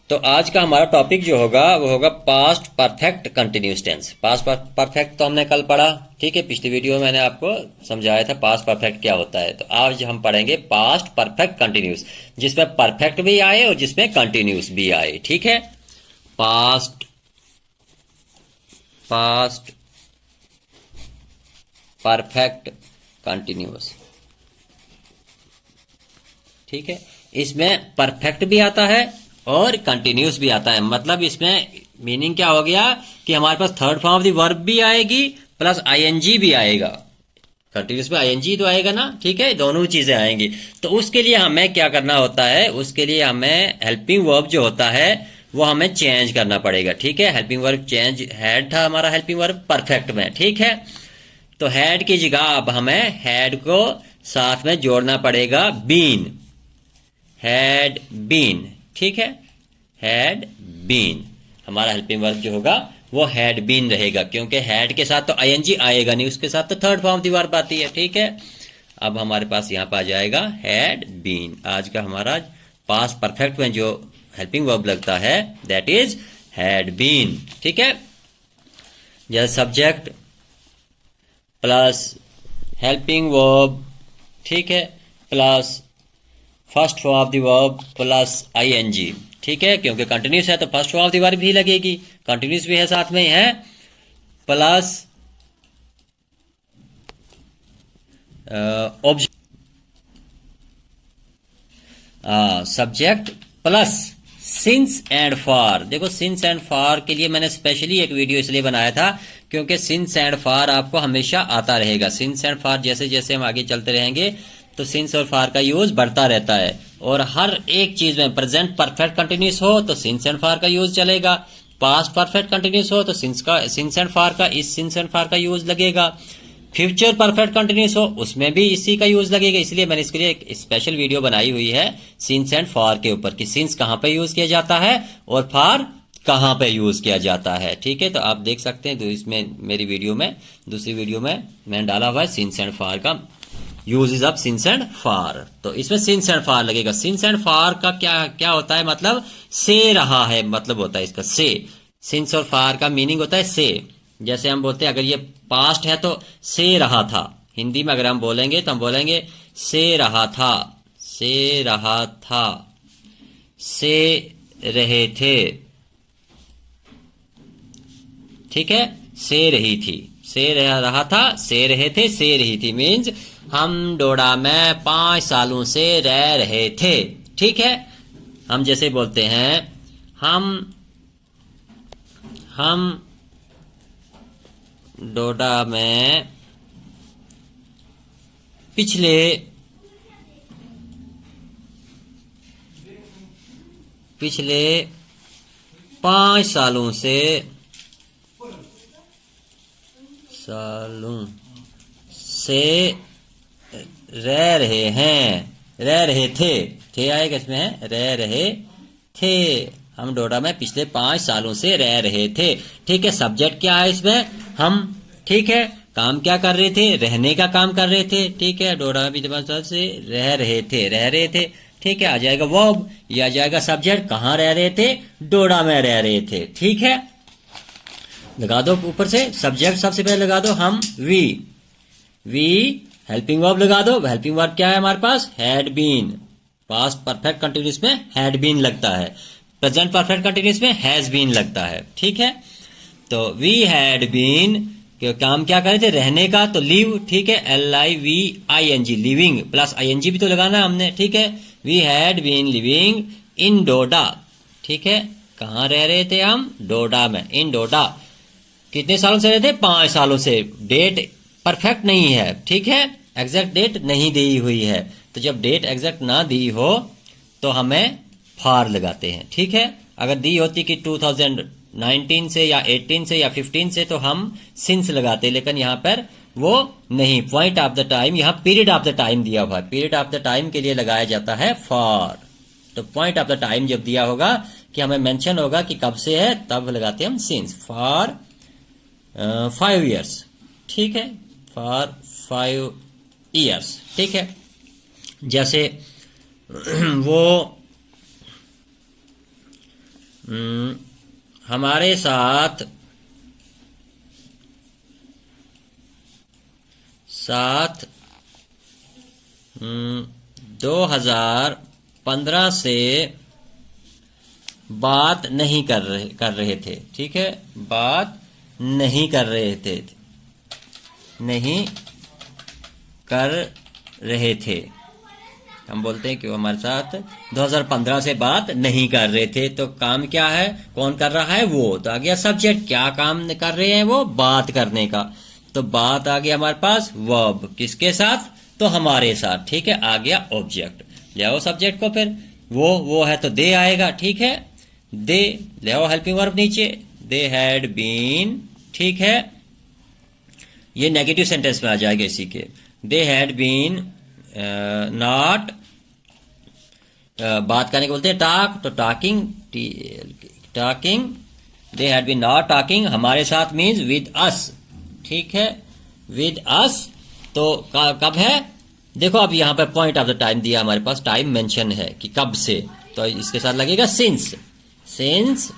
तो आज का हमारा टॉपिक जो होगा वो होगा past perfect continuous tense. Past perfect तो हमने कल पढ़ा, ठीक है। पिछली वीडियो में मैंने आपको समझाया था पास्ट परफेक्ट क्या होता है। तो आज हम पढ़ेंगे पास्ट परफेक्ट कंटिन्यूस, जिसमें परफेक्ट भी आए और जिसमें कंटिन्यूस भी आए, ठीक है। पास्ट पास्ट परफेक्ट कंटिन्यूस, ठीक है। इसमें परफेक्ट भी आता है और कंटिन्यूस भी आता है। मतलब इसमें मीनिंग क्या हो गया कि हमारे पास third form of the verb भी आएगी प्लस आईएनजी भी आएगा। कंटिन्यूस में आईएनजी तो आएगा ना, ठीक है, दोनों चीजें आएंगी। तो उसके लिए हमें क्या करना होता है, उसके लिए हमें हेल्पिंग वर्ब जो होता है वो हमें चेंज करना पड़ेगा, ठीक है। हेल्पिंग वर्ब चेंज, हैड था हमारा हेल्पिंग वर्ब परफेक्ट में, ठीक है। तो हैड की जगह अब हमें हैड को साथ में जोड़ना पड़ेगा बीन, हैड बीन, ठीक है। हैड बीन हमारा हेल्पिंग वर्ब जो होगा वो हैड बीन रहेगा, क्योंकि हैड के साथ तो आईएनजी आएगा नहीं, उसके साथ तो थर्ड फॉर्म दी वर्ब आती है, ठीक है। अब हमारे पास यहां पर आ जाएगा हैड बीन। आज का हमारा पास्ट परफेक्ट में जो हेल्पिंग वर्ब लगता है दैट इज हैड बीन, ठीक है। जैसे सब्जेक्ट प्लस हेल्पिंग वर्ब, ठीक है, plus first form of the verb plus ING, ठीक है। क्योंकि कंटिन्यूस है तो first form of the verb भी लगेगी, कंटिन्यूस भी है साथ में ही है, plus subject plus since and for. देखो सिंस एंड फॉर के लिए मैंने स्पेशली एक वीडियो इसलिए बनाया था क्योंकि सिंस एंड फॉर आपको हमेशा आता रहेगा। सिंस एंड फॉर जैसे जैसे हम आगे चलते रहेंगे तो सिंस और फॉर का यूज बढ़ता रहता है, और हर एक चीज में प्रेजेंट परफेक्ट कंटिन्यूस हो तो सिंस एंड फॉर का यूज चलेगा, पास्ट परफेक्ट कंटिन्यूस हो तो सिंस एंड फॉर का, इस सिंस एंड फॉर का यूज लगेगा। फ्यूचर परफेक्ट कंटिन्यूस हो उसमें भी इसी का यूज लगेगा। इसलिए मैंने इसके लिए एक स्पेशल वीडियो बनाई हुई है सिंस एंड फॉर के ऊपर कि सिंस कहां पे यूज किया जाता है और फॉर कहां पे यूज किया जाता है, ठीक है। तो आप देख सकते हैं, तो इसमें मेरी वीडियो में, दूसरी वीडियो में मैंने डाला हुआ है सिंस एंड फॉर का uses of since and for. तो इसमें सिंस एंड फॉर लगेगा। सिंस एंड फॉर का क्या क्या होता है, मतलब से रहा है, मतलब होता है इसका से। सिंस और फॉर का मीनिंग होता है से। जैसे हम बोलते हैं अगर ये पास्ट है तो से रहा था, हिंदी में अगर हम बोलेंगे तो हम बोलेंगे से रहा था, से रहा था, से रहे थे, ठीक है। से रही थी, से रहा था, से रहे थे, से रही थी मीन्स हम डोडा में 5 सालों से रह रहे थे, ठीक है। हम जैसे बोलते हैं हम डोडा में पिछले 5 सालों से रह रहे हैं, रह रहे थे आएगा इसमें, रह रहे थे। हम डोडा में पिछले 5 सालों से रह रहे थे, ठीक है। सब्जेक्ट क्या है इसमें, हम, ठीक है। काम क्या कर रहे थे, रहने का काम कर रहे थे, ठीक है। डोडा में पिछले 5 साल से रह रहे थे, ठीक है। आ जाएगा वर्ब, ये आ जाएगा सब्जेक्ट, कहाँ रह रहे थे, डोडा में रह रहे थे, ठीक है। लगा दो ऊपर से सब्जेक्ट, सबसे पहले लगा दो हम वी हेल्पिंग वर्ब लगा दो। हेल्पिंग वर्ब क्या है हमारे पास, had been. Past perfect continuous में हैड बीन लगता है, प्रेजेंट परफेक्ट कंटिन्यूस में हैज बीन लगता है, ठीक है। तो वी हैड बीन, काम क्या करे थे, रहने का, तो लिव, ठीक है, LIVING, लिविंग प्लस आईएनजी भी तो लगाना है हमने, ठीक है। We had been living in Doda, ठीक है। कहां रह रहे थे हम, डोडा में, इन डोडा। कितने सालों से रहे थे, 5 सालों से। डेट परफेक्ट नहीं है, ठीक है, एग्जैक्ट डेट नहीं दी हुई है। तो जब डेट एग्जैक्ट ना दी हो तो हमें फॉर लगाते हैं, ठीक है। अगर दी होती कि 2019 से या 18 से या 15 से तो हम सिंस लगाते, लेकिन यहां पर वो नहीं, पॉइंट ऑफ द टाइम, यहां पीरियड ऑफ द टाइम दिया हुआ है, पीरियड ऑफ द टाइम के लिए लगाया जाता है फॉर। तो पॉइंट ऑफ द टाइम जब दिया होगा कि हमें मेंशन होगा कि कब से है, तब लगाते हैं हम सिंस, फॉर 5 years, ठीक है, फॉर 5 years, ठीक है। जैसे वो हमारे साथ 2015 से बात नहीं कर रहे थे। ठीक है, बात नहीं कर रहे थे, नहीं कर रहे थे। हम बोलते हैं कि वो हमारे साथ 2015 से बात नहीं कर रहे थे। तो काम क्या है, कौन कर रहा है, वो। तो आ गया सब्जेक्ट, क्या काम कर रहे हैं वो, बात करने का। तो बात आ गया हमारे पास वर्ब, किसके साथ, तो हमारे साथ। ठीक है, आ गया ऑब्जेक्ट। ले आओ सब्जेक्ट को, फिर वो है तो दे आएगा। ठीक है, दे, ले आओ हेल्पिंग वर्ब नीचे, दे हैड बीन। ठीक है, ये नेगेटिव सेंटेंस में आ जाएगा इसी के। दे हैड बीन नॉट, बात करने को बोलते हैं टॉक, तो talking, talking. They had been not talking, हमारे साथ मीन्स विद अस। ठीक है, विद अस। तो कब है, देखो अब यहां पर पॉइंट ऑफ द टाइम दिया, हमारे पास टाइम मेंशन है कि कब से, तो इसके साथ लगेगा सिंस, सिंस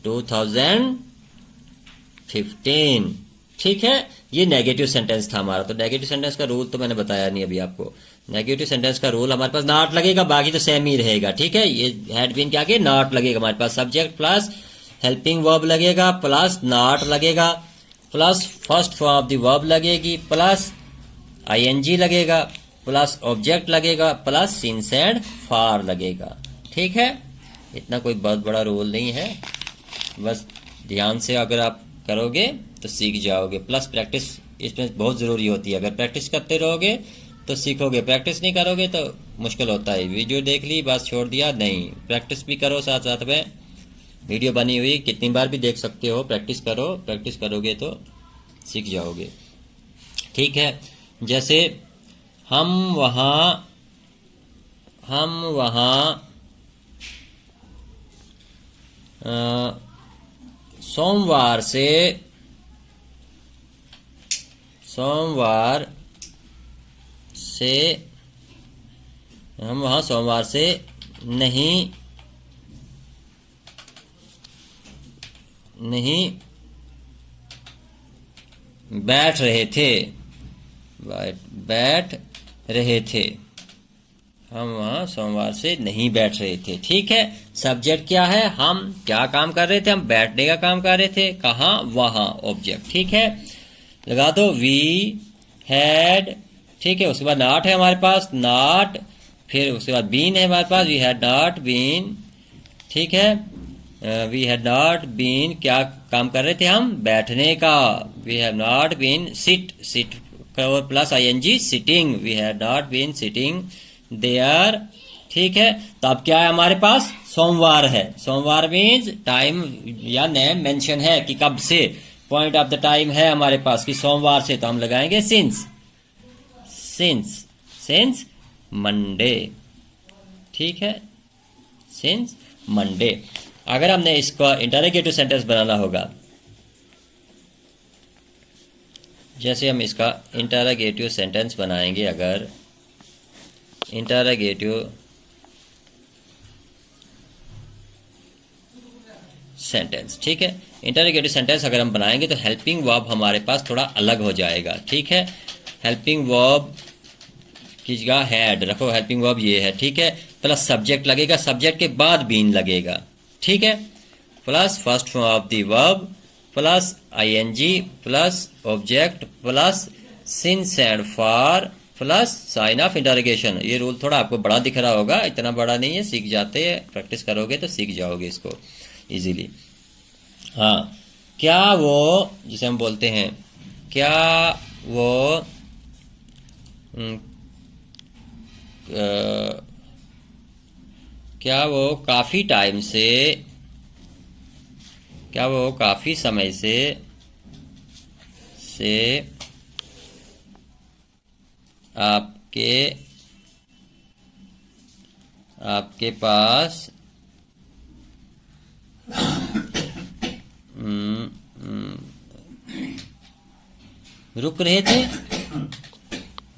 2015। ठीक है, ये नेगेटिव सेंटेंस था हमारा। तो नेगेटिव सेंटेंस का रूल तो मैंने बताया नहीं अभी आपको। नेगेटिव सेंटेंस का रूल हमारे पास नॉट लगेगा, बाकी तो सेम ही रहेगा। ठीक है, ये हैड बीन के आगे नॉट लगेगा हमारे पास, सब्जेक्ट प्लस हेल्पिंग वर्ब लगेगा, प्लस नॉट लगेगा, plus first form of the verb लगेगी, प्लस आईएनजी लगेगा, प्लस ऑब्जेक्ट लगेगा, प्लस सिंस एंड फॉर लगेगा। ठीक है, इतना कोई बहुत बड़ा रूल नहीं है, बस ध्यान से अगर आप करोगे तो सीख जाओगे। प्लस प्रैक्टिस इसमें बहुत ज़रूरी होती है। अगर प्रैक्टिस करते रहोगे तो सीखोगे, प्रैक्टिस नहीं करोगे तो मुश्किल होता है। वीडियो देख ली, बस छोड़ दिया, नहीं, प्रैक्टिस भी करो साथ साथ में। वीडियो बनी हुई कितनी बार भी देख सकते हो, प्रैक्टिस करो, प्रैक्टिस करोगे तो सीख जाओगे। ठीक है, जैसे हम वहाँ सोमवार से नहीं बैठ रहे थे, बैठ रहे थे, हम वहां सोमवार से नहीं बैठ रहे थे। ठीक है, सब्जेक्ट क्या है, हम क्या काम कर रहे थे, हम बैठने का काम कर रहे थे, कहाँ, वहां, ऑब्जेक्ट। ठीक है, लगा दो वी हैड। ठीक है, उसके बाद नॉट है हमारे पास, नॉट, फिर उसके बाद बीन है हमारे पास, वी हैड नॉट बीन। ठीक है, वी हैड नॉट बीन, क्या काम कर रहे थे हम, बैठने का, we have not been sit, sit plus ING, sitting, we had not been sitting there. ठीक है, तो अब क्या है हमारे पास, सोमवार है। सोमवार मीन्स टाइम या नेम मेंशन है कि कब से, पॉइंट ऑफ द टाइम है हमारे पास कि सोमवार से, तो हम लगाएंगे सिंस, सिंस, सिंस मंडे। ठीक है, सिंस मंडे। अगर हमने इसका इंटरोगेटिव सेंटेंस बनाना होगा, जैसे हम इसका इंटरोगेटिव सेंटेंस बनाएंगे, अगर इंटरोगेटिव सेंटेंस, ठीक है, इंटरोगेटिव सेंटेंस अगर हम बनाएंगे तो हेल्पिंग वर्ब हमारे पास थोड़ा अलग हो जाएगा। ठीक है, हेल्पिंग वर्ब की जगह हैड रखो, हेल्पिंग वर्ब ये है। ठीक है, प्लस सब्जेक्ट लगेगा, सब्जेक्ट के बाद बीन लगेगा। ठीक है, plus first form of the verb, plus ING, plus object, plus since and for, plus sign of interrogation. ये रूल थोड़ा आपको बड़ा दिख रहा होगा, इतना बड़ा नहीं है, सीख जाते हैं, प्रैक्टिस करोगे तो सीख जाओगे इसको इजीली। हाँ, क्या वो, जिसे हम बोलते हैं, क्या वो क्या वो काफी टाइम से, क्या वो काफी समय से आपके पास रुक रहे थे,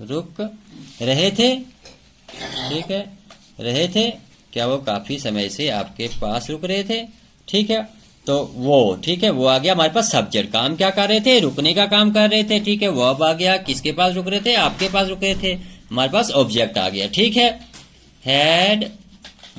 रुक रहे थे। ठीक है, रहे थे, क्या वो काफी समय से आपके पास रुक रहे थे? ठीक है, तो वो, ठीक है, वो आ गया हमारे पास सब्जेक्ट। काम क्या कर रहे थे? रुकने का काम कर रहे थे। ठीक है, वो अब आ गया, किसके पास रुक रहे थे? आपके पास रुक रहे थे। हमारे पास ऑब्जेक्ट आ गया। ठीक है, हैड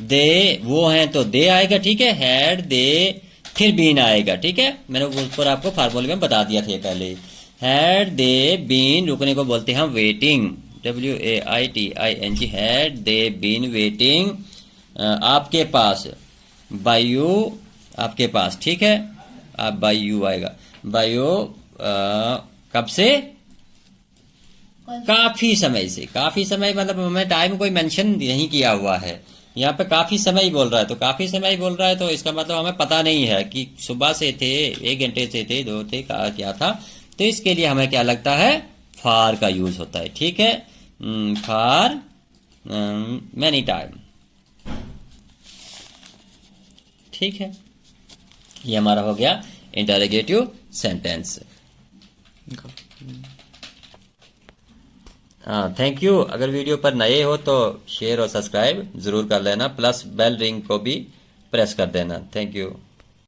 दे, वो हैं तो दे आएगा। ठीक है, हैड दे, फिर बीन आएगा। ठीक है, मैंने ऊपर आपको फार्मूले में बता दिया था पहले। हैड दे बीन, रुकने को बोलते हैं हम waiting, WAITING, had they been waiting आपके पास, बाय यू, आपके पास। ठीक है, आप बाय यू आएगा, बाय यू कब से? काफी समय से। काफी समय मतलब हमें टाइम कोई मेंशन नहीं किया हुआ है, यहाँ पे काफी समय ही बोल रहा है, तो काफी समय ही बोल रहा है, तो इसका मतलब हमें पता नहीं है कि सुबह से थे, 1 घंटे से थे, 2 थे, क्या था। तो इसके लिए हमें क्या लगता है? फार का यूज होता है। ठीक है, फार मैनी टाइम। ठीक है, ये हमारा हो गया इंटरोगेटिव सेंटेंस। हाँ, थैंक यू। अगर वीडियो पर नए हो तो शेयर और सब्सक्राइब जरूर कर लेना, प्लस बेल रिंग को भी प्रेस कर देना। Thank you.